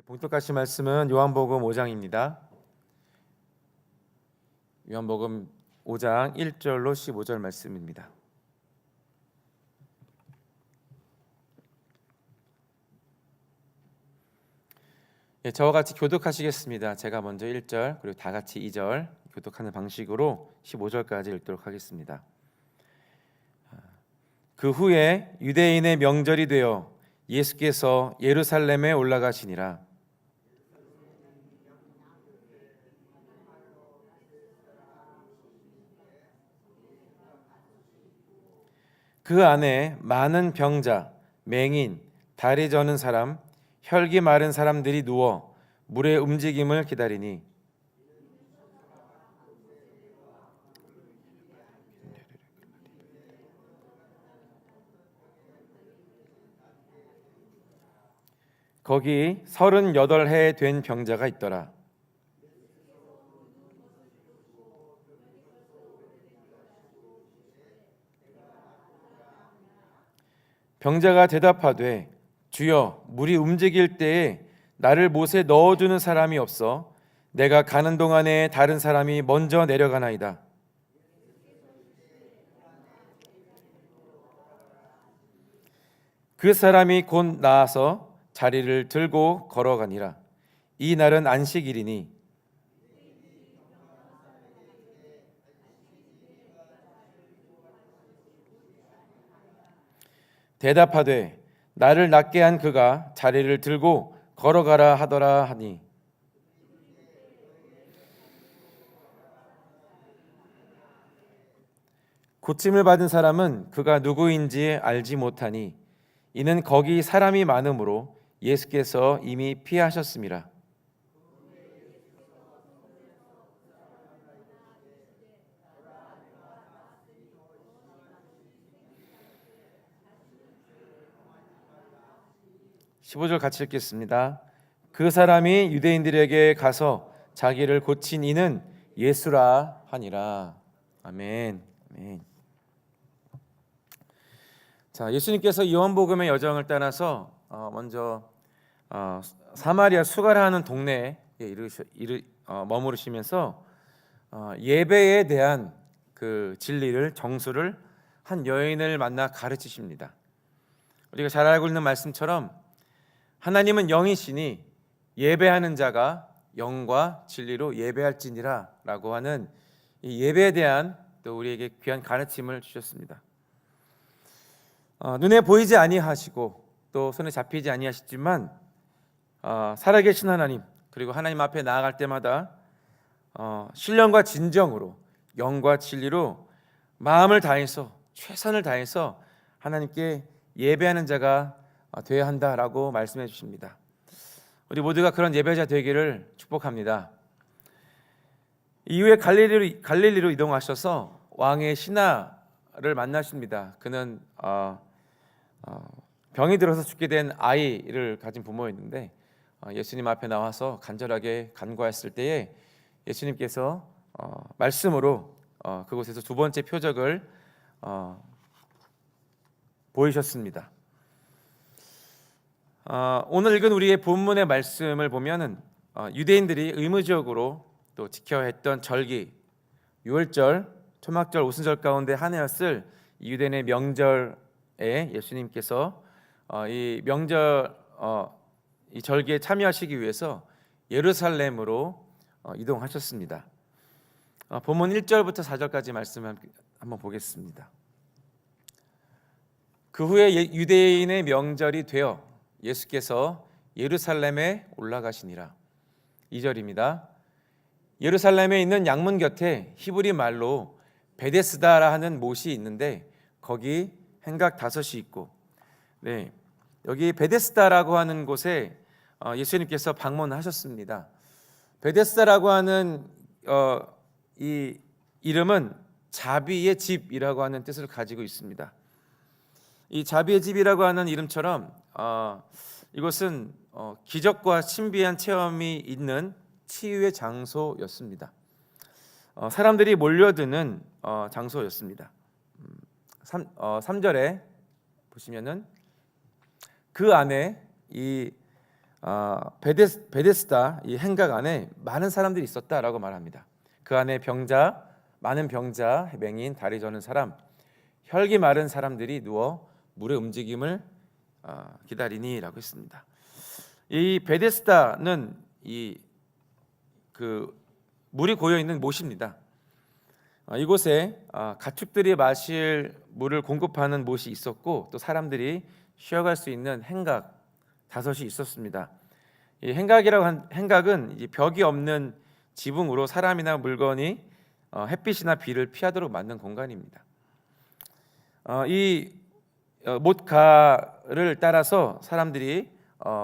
봉독하신 말씀은 요한복음 5장입니다. 요한복음 5장 1절로 15절 말씀입니다. 저와 같이 교독하시겠습니다. 제가 먼저 1절 그리고 다 같이 2절 교독하는 방식으로 15절까지 읽도록 하겠습니다. 그 후에 유대인의 명절이 되어 예수께서 예루살렘에 올라가시니라. 그 안에 많은 병자, 맹인, 다리 저는 사람, 혈기 마른 사람들이 누워 물의 움직임을 기다리니 거기 38해 된 병자가 있더라. 병자가 대답하되 주여, 물이 움직일 때에 나를 못에 넣어주는 사람이 없어 내가 가는 동안에 다른 사람이 먼저 내려가나이다. 그 사람이 곧 나아서 자리를 들고 걸어가니라. 이 날은 안식일이니 대답하되 나를 낫게 한 그가 자리를 들고 걸어가라 하더라 하니 고침을 받은 사람은 그가 누구인지 알지 못하니 이는 거기 사람이 많으므로 예수께서 이미 피하셨음이라. 15절 같이 읽겠습니다. 그 사람이 유대인들에게 가서 자기를 고친 이는 예수라 하니라. 아멘. 아멘. 자, 예수님께서 요한복음의 여정을 따라서 먼저 사마리아 수가라는 동네에 머무르시면서 예배에 대한 그 진리를 정수를 한 여인을 만나 가르치십니다. 우리가 잘 알고 있는 말씀처럼 하나님은 영이시니 예배하는 자가 영과 진리로 예배할지니라 라고 하는 이 예배에 대한 또 우리에게 귀한 가르침을 주셨습니다. 눈에 보이지 아니하시고 또 손에 잡히지 아니하시지만 살아계신 하나님, 그리고 하나님 앞에 나아갈 때마다 신령과 진정으로 영과 진리로 마음을 다해서 최선을 다해서 하나님께 예배하는 자가 되어야 한다라고 말씀해 주십니다. 우리 모두가 그런 예배자 되기를 축복합니다. 이후에 갈릴리로 이동하셔서 왕의 신하를 만나십니다. 그는 병이 들어서 죽게 된 아이를 가진 부모였는데 예수님 앞에 나와서 간절하게 간구했을 때에 예수님께서 말씀으로 그곳에서 두 번째 표적을 보이셨습니다. 오늘 읽은 우리의 본문의 말씀을 보면은 유대인들이 의무적으로 또 지켜야 했던 절기, 유월절, 초막절, 오순절 가운데 하나였을 유대인의 명절에 예수님께서 이 명절 이 절기에 참여하시기 위해서 예루살렘으로 이동하셨습니다. 본문 1절부터 4절까지 말씀을 한번 보겠습니다. 그 후에 유대인의 명절이 되어 예수께서 예루살렘에 올라가시니라. 2절입니다. 예루살렘에 있는 양문 곁에 히브리 말로 베데스다라 하는 못이 있는데 거기 행각 5이 있고, 여기 베데스다라고 하는 곳에 예수님께서 방문하셨습니다. 베데스다라고 하는 이 이름은 자비의 집이라고 하는 뜻을 가지고 있습니다. 이 자비의 집이라고 하는 이름처럼 이곳은 기적과 신비한 체험이 있는 치유의 장소였습니다. 사람들이 몰려드는 장소였습니다. 3절에 보시면은 그 안에 이 베데스다 이 행각 안에 많은 사람들이 있었다라고 말합니다. 그 안에 많은 병자, 맹인, 다리 저는 사람, 혈기 마른 사람들이 누워 물의 움직임을 기다리니라고 했습니다. 이 베데스다는 그 물이 고여 있는 못입니다. 이곳에 가축들이 마실 물을 공급하는 못이 있었고 또 사람들이 쉬어갈 수 있는 행각 5이 있었습니다. 이 행각은 이제 벽이 없는 지붕으로 사람이나 물건이 햇빛이나 비를 피하도록 만든 공간입니다. 이 못가를 따라서 사람들이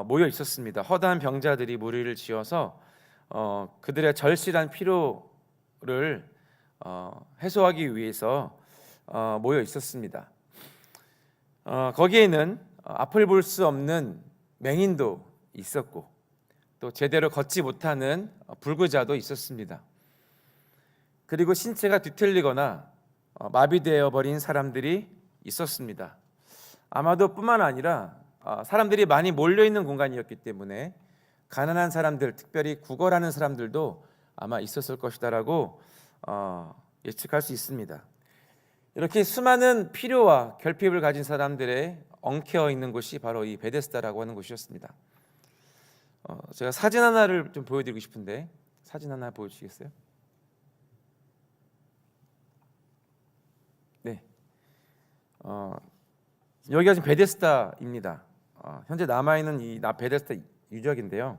모여 있었습니다. 허다한 병자들이 무리를 지어서 그들의 절실한 피로를 해소하기 위해서 모여 있었습니다. 거기에는 앞을 볼 수 없는 맹인도 있었고 또 제대로 걷지 못하는 불구자도 있었습니다. 그리고 신체가 뒤틀리거나 마비되어 버린 사람들이 있었습니다. 아마도 뿐만 아니라 사람들이 많이 몰려 있는 공간이었기 때문에 가난한 사람들, 특별히 구걸하는 사람들도 아마 있었을 것이다라고 예측할 수 있습니다. 이렇게 수많은 필요와 결핍을 가진 사람들의 엉켜 있는 곳이 바로 이 베데스다라고 하는 곳이었습니다. 제가 사진 하나를 좀 보여드리고 싶은데 사진 하나 보여주시겠어요? 네, 여기가 지금 베데스다입니다. 현재 남아있는 이 베데스다 유적인데요.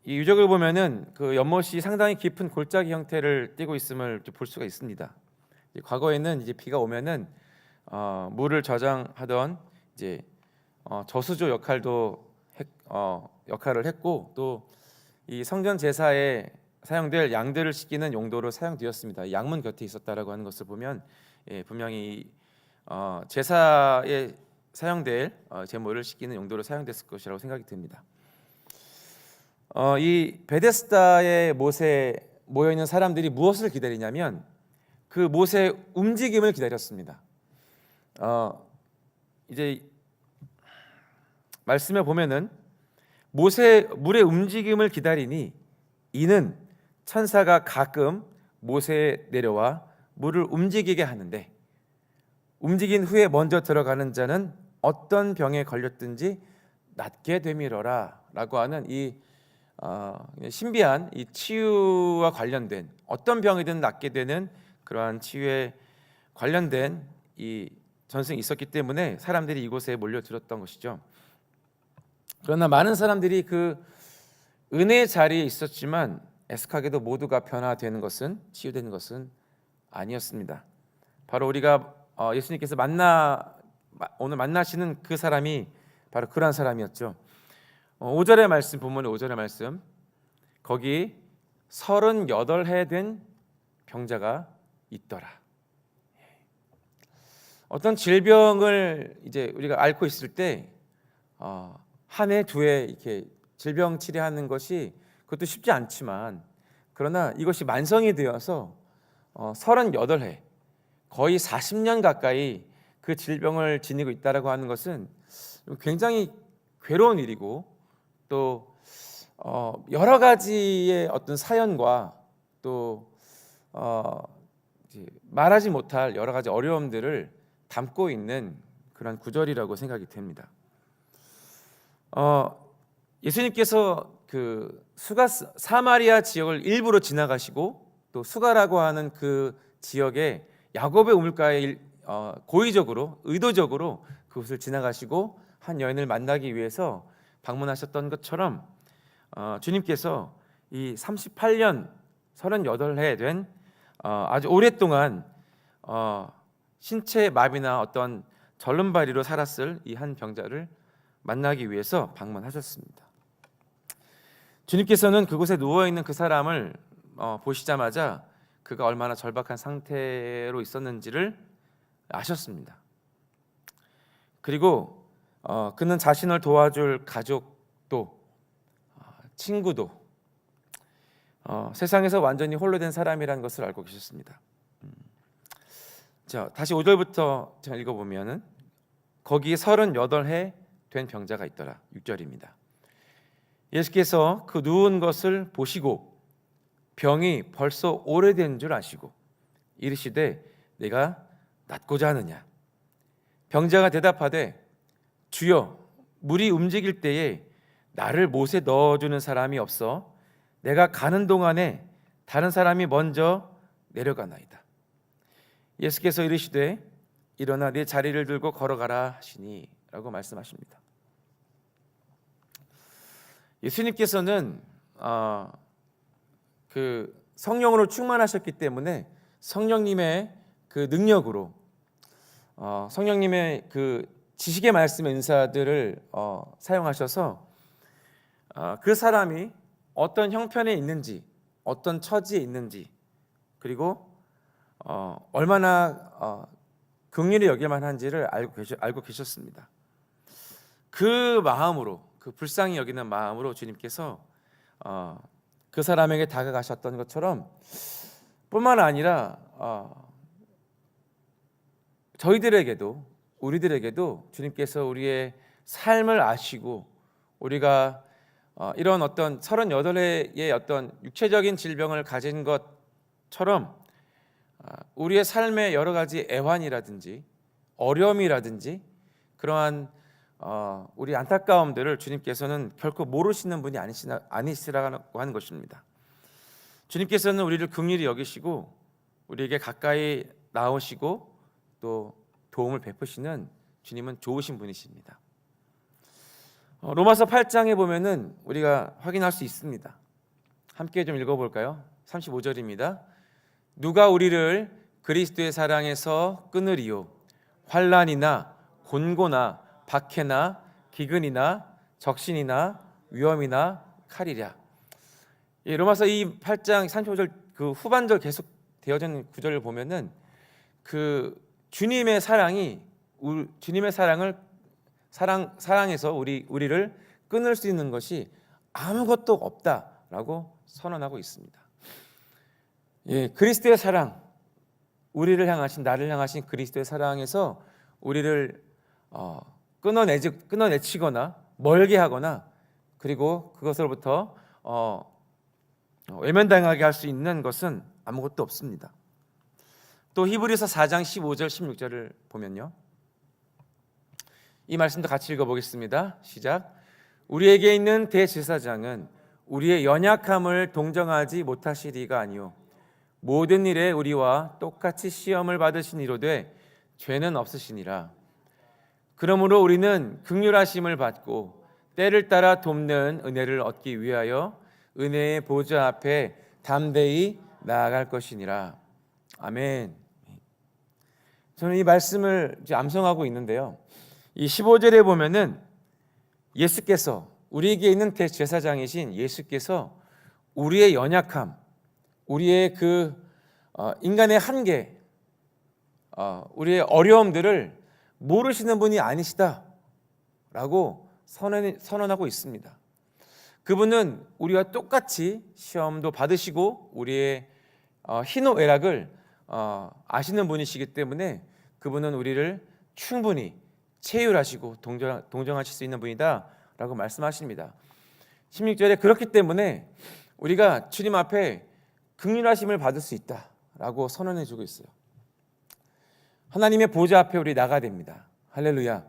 이 유적을 보면은 그 연못이 상당히 깊은 골짜기 형태를 띠고 있음을 볼 수가 있습니다. 과거에는 이제 비가 오면은 물을 저장하던 이제 저수조 역할을 했고 또 이 성전 제사에 사용될 양들을 씻기는 용도로 사용되었습니다. 양문 곁에 있었다라고 하는 것을 보면 분명히 제사에 사용될 제물을 씻기는 용도로 사용됐을 것이라고 생각이 듭니다. 이 베데스다의 못에 모여 있는 사람들이 무엇을 기다리냐면 그 못의 움직임을 기다렸습니다. 이제 말씀에 보면은 물의 움직임을 기다리니 이는 천사가 가끔 못에 내려와 물을 움직이게 하는데 움직인 후에 먼저 들어가는 자는 어떤 병에 걸렸든지 낫게 되밀어라 라고 하는 이 신비한 이 치유와 관련된 어떤 병이든 낫게 되는 그러한 치유에 관련된 이 전승이 있었기 때문에 사람들이 이곳에 몰려들었던 것이죠. 그러나 많은 사람들이 그 은혜의 자리에 있었지만 애석하게도 모두가 변화되는 것은 치유되는 것은 아니었습니다. 바로 우리가 예수님께서 오늘 만나시는 그 사람이 바로 그러한 사람이었죠. 5절의 말씀, 본문의 5절의 말씀, 거기 38해 된 병자가 있더라. 어떤 질병을 이제 우리가 앓고 있을 때 한 해, 두 해 이렇게 질병 치료하는 것이 그것도 쉽지 않지만 그러나 이것이 만성이 되어서 38해 거의 40년 가까이 그 질병을 지니고 있다라고 하는 것은 굉장히 괴로운 일이고 또 여러 가지의 어떤 사연과 또 말하지 못할 여러 가지 어려움들을 담고 있는 그런 구절이라고 생각이 됩니다. 예수님께서 그 사마리아 지역을 일부러 지나가시고 또 수가라고 하는 그 지역에 야곱의 우물가에 고의적으로 의도적으로 그곳을 지나가시고 한 여인을 만나기 위해서 방문하셨던 것처럼 주님께서 이 38년 38해 된 아주 오랫동안 신체 마비나 어떤 절름발이로 살았을 이 한 병자를 만나기 위해서 방문하셨습니다. 주님께서는 그곳에 누워있는 그 사람을 보시자마자 그가 얼마나 절박한 상태로 있었는지를 아셨습니다. 그리고 그는 자신을 도와줄 가족도 친구도 세상에서 완전히 홀로 된 사람이라는 것을 알고 계셨습니다. 자, 다시 5절부터 제가 읽어보면은 거기 38해 된 병자가 있더라. 6절입니다. 예수께서 그 누운 것을 보시고 병이 벌써 오래된 줄 아시고 이르시되 내가 낫고자 하느냐. 병자가 대답하되 주여, 물이 움직일 때에 나를 못에 넣어주는 사람이 없어 내가 가는 동안에 다른 사람이 먼저 내려가나이다. 예수께서 이르시되 일어나 네 자리를 들고 걸어가라 하시니 라고 말씀하십니다. 예수님께서는 그 성령으로 충만하셨기 때문에 성령님의 그 능력으로 성령님의 그 지식의 말씀의 은사들을 사용하셔서 그 사람이 어떤 형편에 있는지, 어떤 처지에 있는지, 그리고 얼마나 긍휼히 여길 만한지를 알고 계셨습니다. 그 마음으로, 그 불쌍히 여기는 마음으로 주님께서 그 사람에게 다가가셨던 것처럼 뿐만 아니라 저희들에게도, 우리들에게도 주님께서 우리의 삶을 아시고 우리가 이런 어떤 38의 어떤 육체적인 질병을 가진 것처럼 우리의 삶의 여러 가지 애환이라든지 어려움이라든지 그러한 우리 안타까움들을 주님께서는 결코 모르시는 분이 아니시라고 하는 것입니다. 주님께서는 우리를 긍휼히 여기시고 우리에게 가까이 나오시고 또 도움을 베푸시는 주님은 좋으신 분이십니다. 로마서 8장에 보면은 우리가 확인할 수 있습니다. 함께 좀 읽어볼까요? 35절입니다. 누가 우리를 그리스도의 사랑에서 끊으리요? 환난이나 곤고나 박해나 기근이나 적신이나 위험이나 칼이랴. 로마서 이 8장 35절 그 후반절 계속 되어진 구절을 보면은 그 주님의 사랑이 주님의 사랑에서 우리를 끊을 수 있는 것이 아무것도 없다라고 선언하고 있습니다. 예, 그리스도의 사랑, 우리를 향하신, 나를 향하신 그리스도의 사랑에서 우리를 끊어내치거나 멀게 하거나 그리고 그것으로부터 외면당하게 할 수 있는 것은 아무것도 없습니다. 또 히브리서 4장 15절 16절을 보면요, 이 말씀도 같이 읽어보겠습니다. 시작. 우리에게 있는 대제사장은 우리의 연약함을 동정하지 못하시리가 아니요 모든 일에 우리와 똑같이 시험을 받으신 이로되 죄는 없으시니라. 그러므로 우리는 긍휼하심을 받고 때를 따라 돕는 은혜를 얻기 위하여 은혜의 보좌 앞에 담대히 나아갈 것이니라. 아멘. 저는 이 말씀을 암송하고 있는데요, 이 15절에 보면은 예수께서, 우리에게 있는 대제사장이신 예수께서 우리의 연약함, 우리의 그 인간의 한계, 우리의 어려움들을 모르시는 분이 아니시다라고 선언하고 있습니다. 그분은 우리와 똑같이 시험도 받으시고 우리의 희노애락을 아시는 분이시기 때문에 그분은 우리를 충분히 체휼하시고 동정하실 수 있는 분이다라고 말씀하십니다. 16절에 그렇기 때문에 우리가 주님 앞에 긍휼하심을 받을 수 있다라고 선언해 주고 있어요. 하나님의 보좌 앞에 우리 나가야 됩니다. 할렐루야.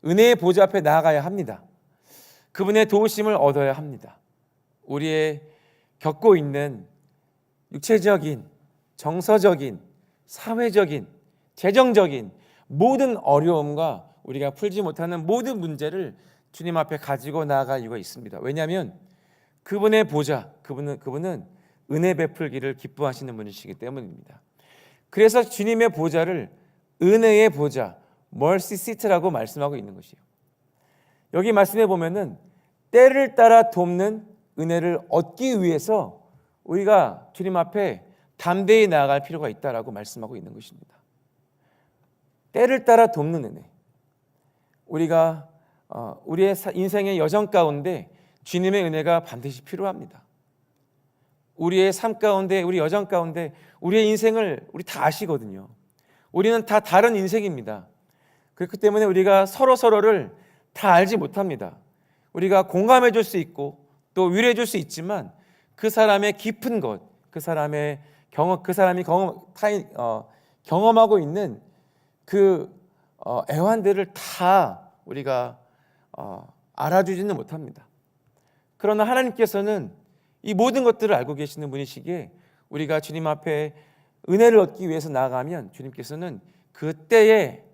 은혜의 보좌 앞에 나아가야 합니다. 그분의 도우심을 얻어야 합니다. 우리의 겪고 있는 육체적인, 정서적인, 사회적인, 재정적인 모든 어려움과 우리가 풀지 못하는 모든 문제를 주님 앞에 가지고 나아갈 이유가 있습니다. 왜냐하면 그분의 보좌, 그분은 은혜 베풀기를 기뻐하시는 분이시기 때문입니다. 그래서 주님의 보좌를 은혜의 보좌, mercy seat라고 말씀하고 있는 것이에요. 여기 말씀해 보면은 때를 따라 돕는 은혜를 얻기 위해서 우리가 주님 앞에 담대히 나아갈 필요가 있다라고 말씀하고 있는 것입니다. 때를 따라 돕는 은혜. 우리가 우리의 인생의 여정 가운데 주님의 은혜가 반드시 필요합니다. 우리의 삶 가운데, 우리 여정 가운데 우리의 인생을 우리 다 아시거든요. 우리는 다 다른 인생입니다. 그렇기 때문에 우리가 서로를 다 알지 못합니다. 우리가 공감해 줄 수 있고 또 위로해 줄 수 있지만 그 사람의 깊은 것, 그 사람이 경험하고 있는 그 애환들을 다 우리가 알아주지는 못합니다. 그러나 하나님께서는 이 모든 것들을 알고 계시는 분이시기에 우리가 주님 앞에 은혜를 얻기 위해서 나아가면 주님께서는 그때에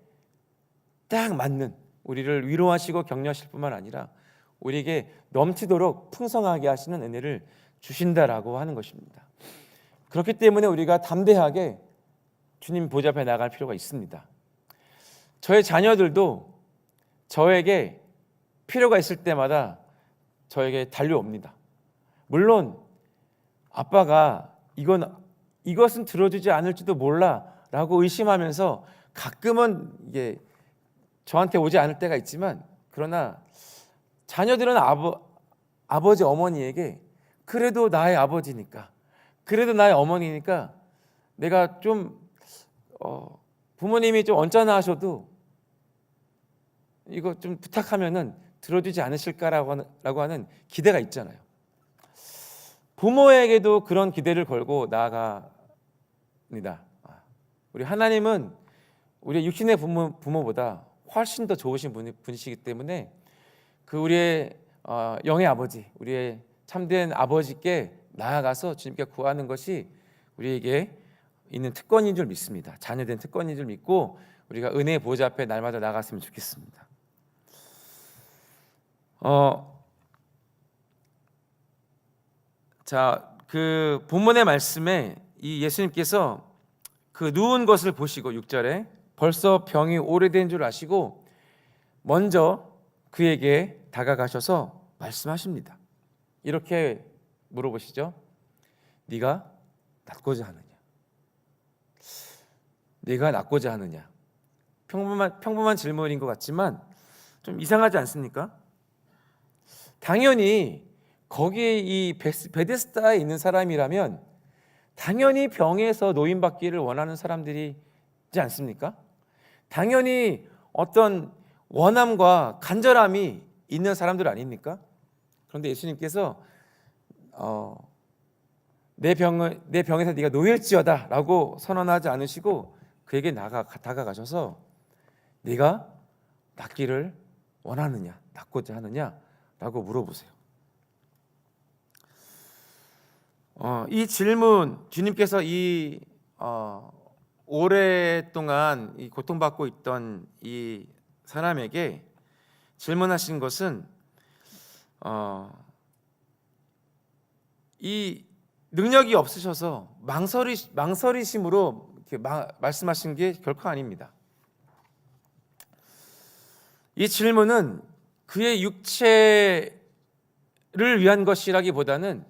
딱 맞는 우리를 위로하시고 격려하실 뿐만 아니라 우리에게 넘치도록 풍성하게 하시는 은혜를 주신다라고 하는 것입니다. 그렇기 때문에 우리가 담대하게 주님 보좌 앞에 나갈 필요가 있습니다. 저의 자녀들도 저에게 필요가 있을 때마다 저에게 달려옵니다. 물론 아빠가 이것은 들어주지 않을지도 몰라라고 의심하면서 가끔은 이게 저한테 오지 않을 때가 있지만, 그러나 자녀들은 아버지 어머니에게 그래도 나의 아버지니까, 그래도 나의 어머니니까 내가 좀 부모님이 좀 언짢아하셔도 이거 좀 부탁하면은 들어주지 않으실까라고 하는 기대가 있잖아요. 부모에게도 그런 기대를 걸고 나아갑니다. 우리 하나님은 우리 육신의 부모보다 훨씬 더 좋으신 분이시기 때문에 그 우리의 영의 아버지, 우리의 참된 아버지께 나아가서 주님께 구하는 것이 우리에게 있는 특권인 줄 믿습니다. 자녀된 특권인 줄 믿고 우리가 은혜의 보좌 앞에 날마다 나갔으면 좋겠습니다. 그 본문의 말씀에 이 예수님께서 그 누운 것을 보시고 6절에 벌써 병이 오래된 줄 아시고 먼저 그에게 다가가셔서 말씀하십니다. 이렇게 물어보시죠. 네가 낫고자 하느냐? 네가 낫고자 하느냐? 평범한 질문인 것 같지만 좀 이상하지 않습니까? 당연히 거기에 이 베데스다에 있는 사람이라면 당연히 병에서 노임받기를 원하는 사람들이지 않습니까? 당연히 어떤 원함과 간절함이 있는 사람들 아닙니까? 그런데 예수님께서 내 병에서 네가 놓일지어다 라고 선언하지 않으시고 그에게 다가가셔서 네가 낫기를 원하느냐, 낫고자 하느냐 라고 물어보세요. 이 질문, 주님께서 이 오랫동안 이 고통받고 있던 이 사람에게 질문하신 것은 이 능력이 없으셔서 망설이심으로 이렇게 말씀하신 게 결코 아닙니다. 이 질문은 그의 육체를 위한 것이라기보다는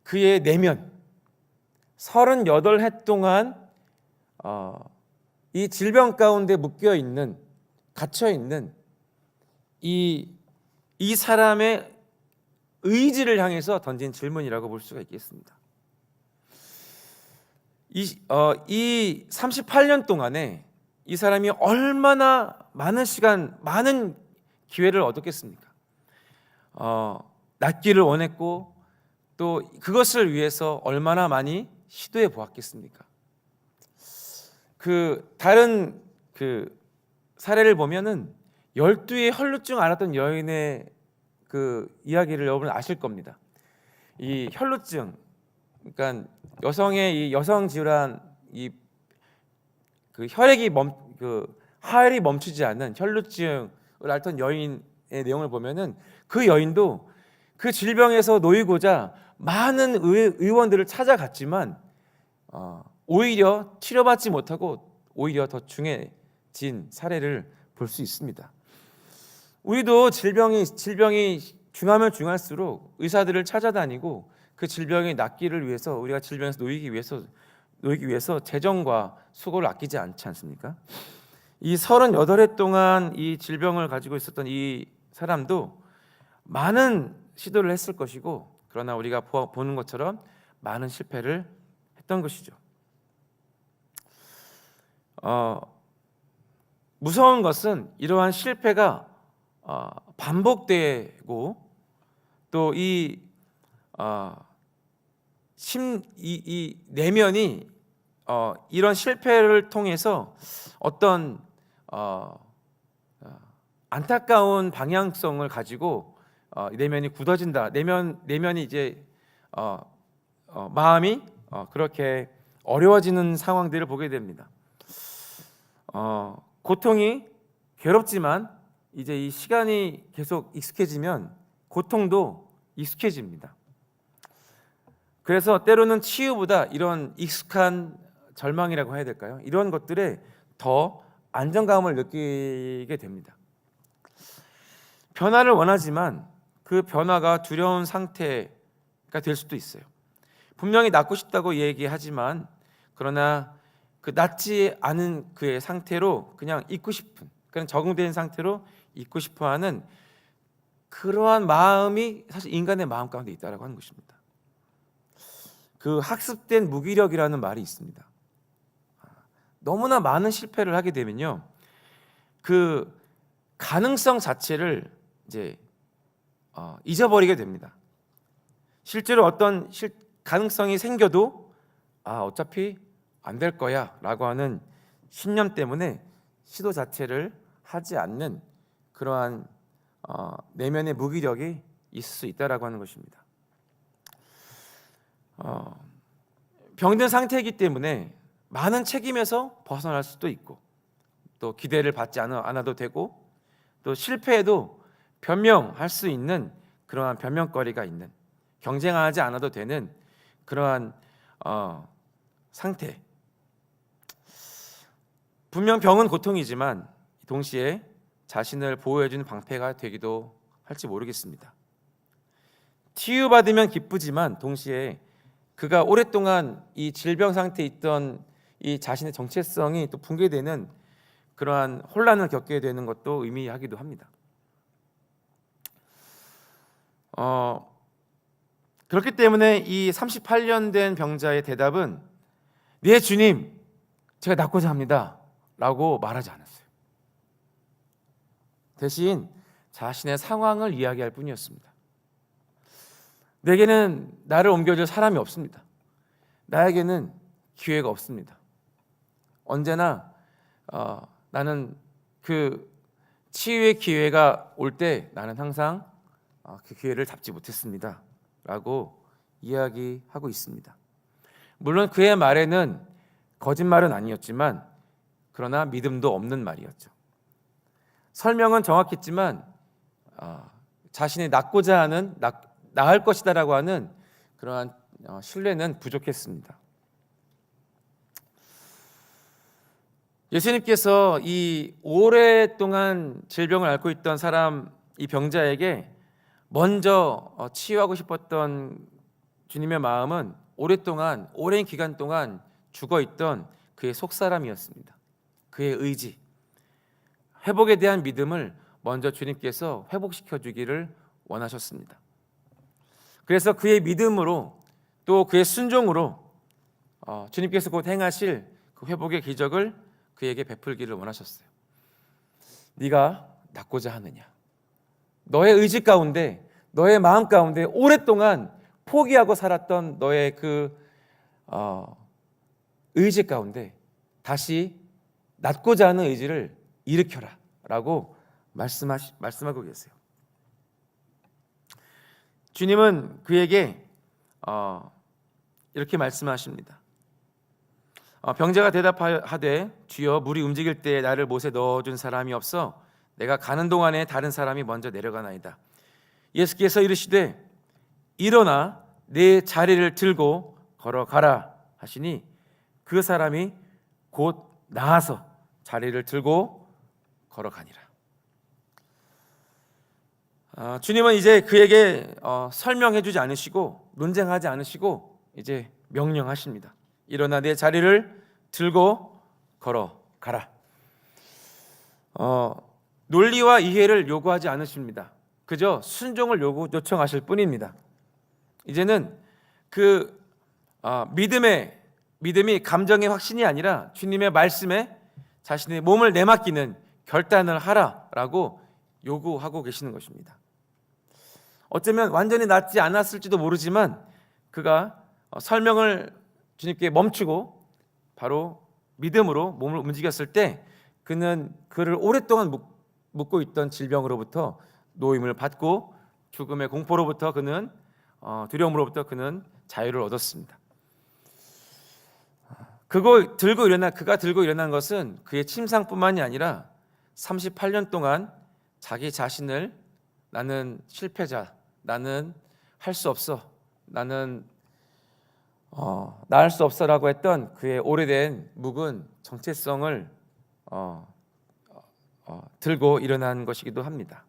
그의 내면 38해 동안 이 질병 가운데 갇혀있는 이 사람의 의지를 향해서 던진 질문이라고 볼 수가 있겠습니다. 이 38년 동안에 이 사람이 얼마나 많은 시간, 많은 기회를 얻었겠습니까? 낫기를 원했고 또 그것을 위해서 얼마나 많이 시도해 보았겠습니까? 다른 사례를 보면은 12의 혈루증 앓았던 여인의 그 이야기를 여러분 아실 겁니다. 이 혈루증, 그러니까 여성의 이 여성 질환, 그 하혈이 멈추지 않는 혈루증을 앓던 여인의 내용을 보면은 그 여인도 그 질병에서 놓이고자 많은 의원들을 찾아갔지만 오히려 치료받지 못하고 오히려 더 중해진 사례를 볼 수 있습니다. 우리도 질병이 중하면 중할수록 의사들을 찾아다니고 그 질병이 낫기를 위해서, 우리가 질병에서 놓이기 위해서 재정과 수고를 아끼지 않지 않습니까? 이 38해 동안 이 질병을 가지고 있었던 이 사람도 많은 시도를 했을 것이고, 그러나 우리가 보는 것처럼 많은 실패를 했던 것이죠. 무서운 것은 이러한 실패가 반복되고 또 이 내면이 이런 실패를 통해서 어떤 안타까운 방향성을 가지고 내면이 굳어진다. 내면이 이제 마음이 그렇게 어려워지는 상황들을 보게 됩니다. 고통이 괴롭지만 이제 이 시간이 계속 익숙해지면 고통도 익숙해집니다. 그래서 때로는 치유보다 이런 익숙한 절망이라고 해야 될까요? 이런 것들에 더 안정감을 느끼게 됩니다. 변화를 원하지만 그 변화가 두려운 상태가 될 수도 있어요. 분명히 낫고 싶다고 얘기하지만 그러나 그 낫지 않은 그의 상태로 그냥 있고 싶은, 그냥 적응된 상태로 있고 싶어하는 그러한 마음이 사실 인간의 마음 가운데 있다라고 하는 것입니다. 그 학습된 무기력이라는 말이 있습니다. 너무나 많은 실패를 하게 되면요, 그 가능성 자체를 이제 잊어버리게 됩니다. 실제로 어떤 가능성이 생겨도 어차피 안 될 거야 라고 하는 신념 때문에 시도 자체를 하지 않는 그러한 내면의 무기력이 있을 수 있다라고 하는 것입니다. 병든 상태이기 때문에 많은 책임에서 벗어날 수도 있고 또 기대를 받지 않아도 되고 또 실패해도 변명할 수 있는 그러한 변명거리가 있는, 경쟁하지 않아도 되는 그러한 상태. 분명 병은 고통이지만 동시에 자신을 보호해주는 방패가 되기도 할지 모르겠습니다. 치유받으면 기쁘지만 동시에 그가 오랫동안 이 질병 상태에 있던 이 자신의 정체성이 또 붕괴되는 그러한 혼란을 겪게 되는 것도 의미하기도 합니다. 그렇기 때문에 이 38년 된 병자의 대답은 네 주님, 제가 낫고자 합니다 라고 말하지 않았어요. 대신 자신의 상황을 이야기할 뿐이었습니다. 내게는 나를 옮겨줄 사람이 없습니다. 나에게는 기회가 없습니다. 언제나 나는 그 치유의 기회가 올 때 나는 항상 그 기회를 잡지 못했습니다 라고 이야기하고 있습니다. 물론 그의 말에는 거짓말은 아니었지만 그러나 믿음도 없는 말이었죠. 설명은 정확했지만 자신이 낫고자 하는, 나을 것이다 라고 하는 그러한 신뢰는 부족했습니다. 예수님께서 이 오랫동안 질병을 앓고 있던 사람, 이 병자에게 먼저 치유하고 싶었던 주님의 마음은 오랜 기간 동안 죽어있던 그의 속사람이었습니다. 그의 의지, 회복에 대한 믿음을 먼저 주님께서 회복시켜 주기를 원하셨습니다. 그래서 그의 믿음으로 또 그의 순종으로 주님께서 곧 행하실 그 회복의 기적을 그에게 베풀기를 원하셨어요. 네가 낫고자 하느냐? 너의 의지 가운데, 너의 마음 가운데 오랫동안 포기하고 살았던 너의 그 의지 가운데 다시 낫고자 하는 의지를 일으켜라 라고 말씀하고 계세요. 주님은 그에게 이렇게 말씀하십니다. 병자가 대답하되 주여, 물이 움직일 때 나를 못에 넣어준 사람이 없어 내가 가는 동안에 다른 사람이 먼저 내려가나이다. 예수께서 이르시되 일어나 내 자리를 들고 걸어가라 하시니 그 사람이 곧 나아서 자리를 들고 걸어가니라. 주님은 이제 그에게 설명해 주지 않으시고 논쟁하지 않으시고 이제 명령하십니다. 일어나 내 자리를 들고 걸어가라. 논리와 이해를 요구하지 않으십니다. 그저 순종을 요청하실 뿐입니다. 이제는 그 믿음이 감정의 확신이 아니라 주님의 말씀에 자신의 몸을 내맡기는 결단을 하라라고 요구하고 계시는 것입니다. 어쩌면 완전히 낫지 않았을지도 모르지만 그가 설명을 주님께 멈추고 바로 믿음으로 몸을 움직였을 때 그는 그를 오랫동안 묶고 있던 질병으로부터 노임을 받고 죽음의 공포로부터 그는 두려움으로부터 그는 자유를 얻었습니다. 그가 들고 일어난 것은 그의 침상뿐만이 아니라 38년 동안 자기 자신을 나는 실패자, 나는 할 수 없어, 나는 나을 수 없어라고 했던 그의 오래된 묵은 정체성을 들고 일어난 것이기도 합니다.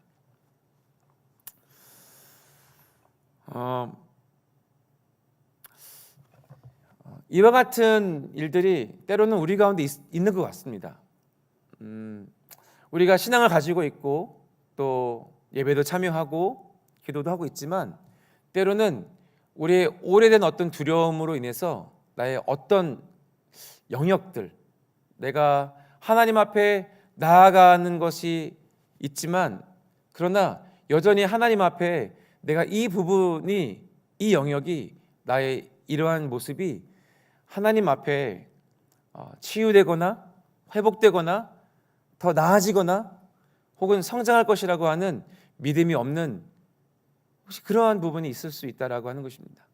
이와 같은 일들이 때로는 우리 가운데 있는 것 같습니다. 우리가 신앙을 가지고 있고 또 예배도 참여하고 기도도 하고 있지만 때로는 우리의 오래된 어떤 두려움으로 인해서 나의 어떤 영역들, 내가 하나님 앞에 나아가는 것이 있지만 그러나 여전히 하나님 앞에 내가 이 부분이, 이 영역이, 나의 이러한 모습이 하나님 앞에 치유되거나 회복되거나 더 나아지거나 혹은 성장할 것이라고 하는 믿음이 없는 혹시 그러한 부분이 있을 수 있다라고 하는 것입니다.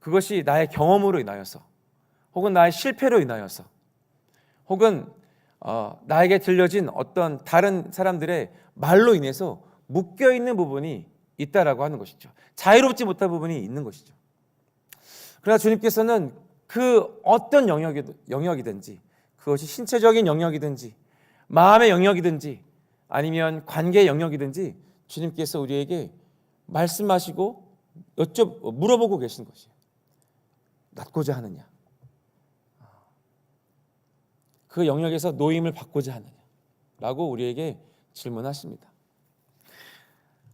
그것이 나의 경험으로 인하여서 혹은 나의 실패로 인하여서 혹은 나에게 들려진 어떤 다른 사람들의 말로 인해서 묶여있는 부분이 있다라고 하는 것이죠. 자유롭지 못한 부분이 있는 것이죠. 그러나 주님께서는 그 어떤 영역이든지 그것이 신체적인 영역이든지 마음의 영역이든지 아니면 관계의 영역이든지 주님께서 우리에게 말씀하시고 물어보고 계신 것이에요. 낫고자 하느냐? 그 영역에서 노임을 받고자 하느냐? 라고 우리에게 질문하십니다.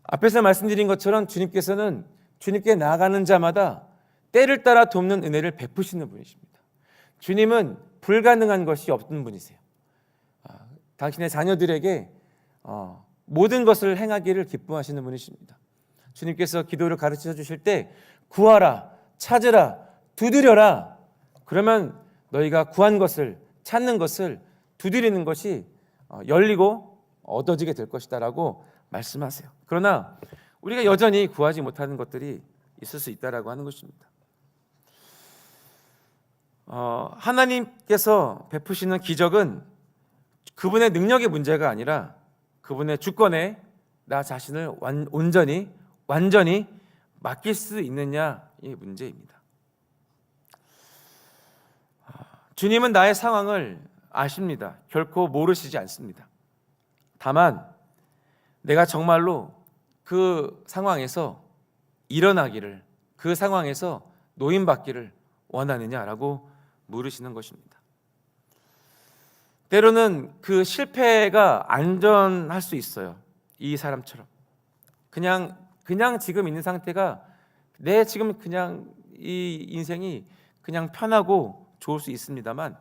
앞에서 말씀드린 것처럼 주님께서는 주님께 나아가는 자마다 때를 따라 돕는 은혜를 베푸시는 분이십니다. 주님은 불가능한 것이 없는 분이세요. 당신의 자녀들에게 모든 것을 행하기를 기뻐하시는 분이십니다. 주님께서 기도를 가르쳐 주실 때 구하라, 찾으라, 두드려라. 그러면 너희가 구한 것을, 찾는 것을, 두드리는 것이 열리고 얻어지게 될 것이다 라고 말씀하세요. 그러나 우리가 여전히 구하지 못하는 것들이 있을 수 있다라고 하는 것입니다. 하나님께서 베푸시는 기적은 그분의 능력의 문제가 아니라 그분의 주권에 나 자신을 완전히 맡길 수 있느냐의 문제입니다. 주님은 나의 상황을 아십니다. 결코 모르시지 않습니다. 다만 내가 정말로 그 상황에서 일어나기를, 그 상황에서 노임받기를 원하느냐라고 물으시는 것입니다. 때로는 그 실패가 안전할 수 있어요. 이 사람처럼 그냥 지금 있는 상태가 내 지금 그냥 이 인생이 그냥 편하고 좋을 수 있습니다만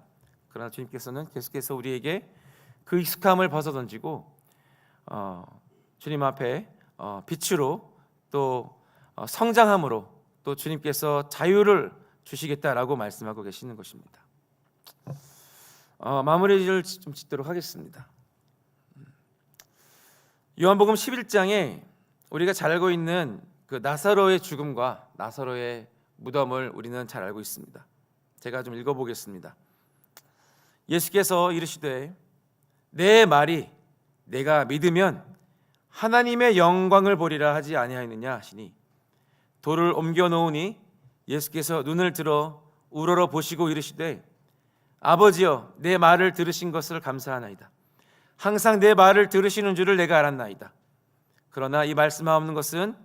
그러나 주님께서는 계속해서 우리에게 그 익숙함을 벗어던지고 주님 앞에 빛으로 또 성장함으로 또 주님께서 자유를 주시겠다라고 말씀하고 계시는 것입니다. 마무리를 좀 짓도록 하겠습니다. 요한복음 11장에 우리가 잘 알고 있는 그 나사로의 죽음과 나사로의 무덤을 우리는 잘 알고 있습니다. 제가 좀 읽어보겠습니다. 예수께서 이르시되 내 말이 내가 믿으면 하나님의 영광을 보리라 하지 아니하였느냐 하시니 돌을 옮겨 놓으니 예수께서 눈을 들어 우러러 보시고 이르시되 아버지여 내 말을 들으신 것을 감사하나이다. 항상 내 말을 들으시는 줄을 내가 알았나이다. 그러나 이 말씀하옵는 것은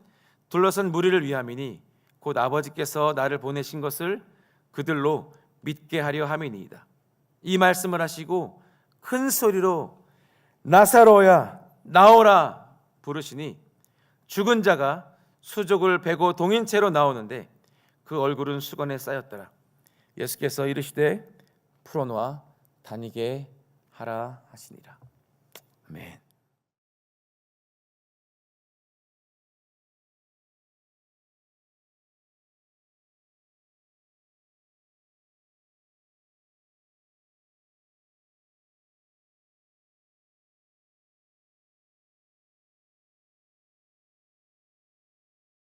둘러선 무리를 위함이니 곧 아버지께서 나를 보내신 것을 그들로 믿게 하려 함이니이다. 이 말씀을 하시고 큰 소리로 나사로야 나오라 부르시니 죽은 자가 수족을 베고 동인 채로 나오는데 그 얼굴은 수건에 쌓였더라. 예수께서 이르시되 풀어놓아 다니게 하라 하시니라.